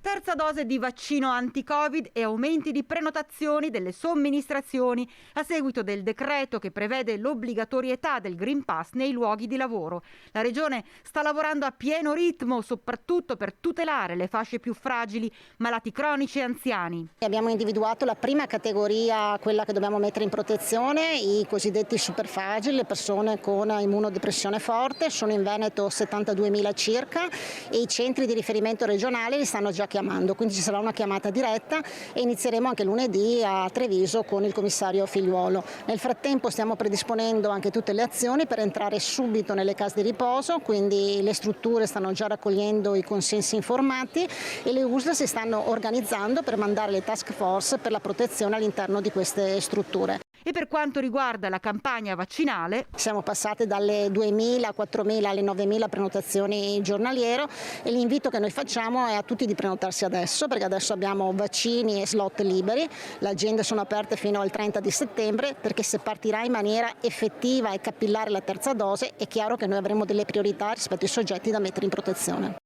Terza dose di vaccino anti-Covid e aumenti di prenotazioni delle somministrazioni a seguito del decreto che prevede l'obbligatorietà del Green Pass nei luoghi di lavoro. La Regione sta lavorando a pieno ritmo, soprattutto per tutelare le fasce più fragili, malati cronici e anziani. Abbiamo individuato la prima categoria, quella che dobbiamo mettere in protezione, i cosiddetti super fragili, le persone con immunodepressione forte. Sono in Veneto 72.000 circa e i centri di riferimento regionali li stanno già chiamando, quindi ci sarà una chiamata diretta e inizieremo anche lunedì a Treviso con il commissario Figliuolo. Nel frattempo stiamo predisponendo anche tutte le azioni per entrare subito nelle case di riposo, quindi le strutture stanno già raccogliendo i consensi informati e le USL si stanno organizzando per mandare le task force per la protezione all'interno di queste strutture. E per quanto riguarda la campagna vaccinale, siamo passati dalle 2.000, 4.000 alle 9.000 prenotazioni giornaliero e l'invito che noi facciamo è a tutti di prenotarsi adesso, perché adesso abbiamo vaccini e slot liberi, le agende sono aperte fino al 30 di settembre, perché se partirà in maniera effettiva e capillare la terza dose è chiaro che noi avremo delle priorità rispetto ai soggetti da mettere in protezione.